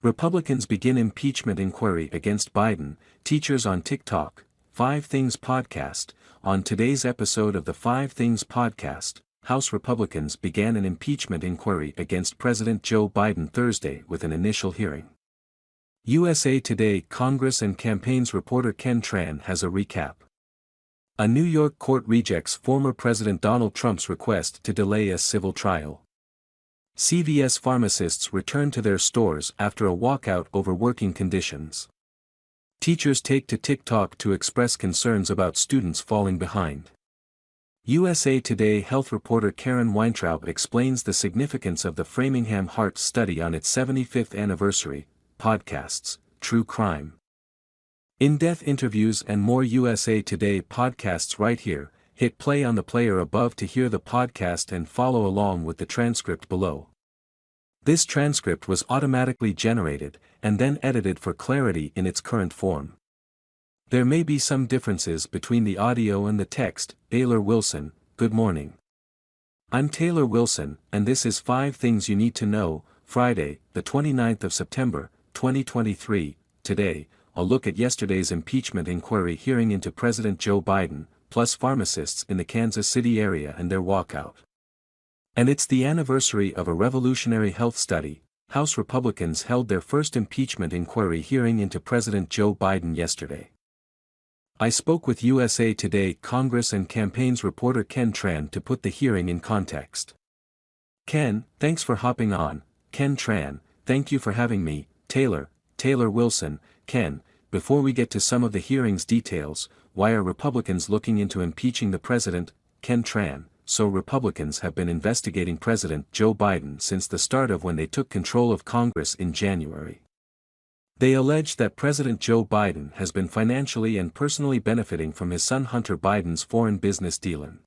Republicans begin impeachment inquiry against Biden, teachers on TikTok, 5 Things Podcast. On today's episode of the 5 Things Podcast, House Republicans began an impeachment inquiry against President Joe Biden Thursday with an initial hearing. USA Today Congress and Campaigns reporter Ken Tran has a recap. A New York court rejects former President Donald Trump's request to delay a civil trial. CVS pharmacists return to their stores after a walkout over working conditions. Teachers take to TikTok to express concerns about students falling behind. USA Today health reporter Karen Weintraub explains the significance of the Framingham Heart Study on its 75th anniversary. Podcasts, True Crime. In-depth interviews and more USA Today podcasts right here. Hit play on the player above to hear the podcast and follow along with the transcript below. This transcript was automatically generated, and then edited for clarity in its current form. There may be some differences between the audio and the text. Taylor Wilson, good morning. I'm Taylor Wilson, and this is 5 Things You Need to Know, Friday, the 29th of September, 2023. Today, a look at yesterday's impeachment inquiry hearing into President Joe Biden, plus pharmacists in the Kansas City area and their walkout. And it's the anniversary of a revolutionary health study. House Republicans held their first impeachment inquiry hearing into President Joe Biden yesterday. I spoke with USA Today Congress and Campaigns reporter Ken Tran to put the hearing in context. Ken, thanks for hopping on. Ken Tran, thank you for having me. Taylor Wilson. Ken, before we get to some of the hearing's details, why are Republicans looking into impeaching the president? Ken Tran, so Republicans have been investigating President Joe Biden since the start of when they took control of Congress in January. They allege that President Joe Biden has been financially and personally benefiting from his son Hunter Biden's foreign business dealings.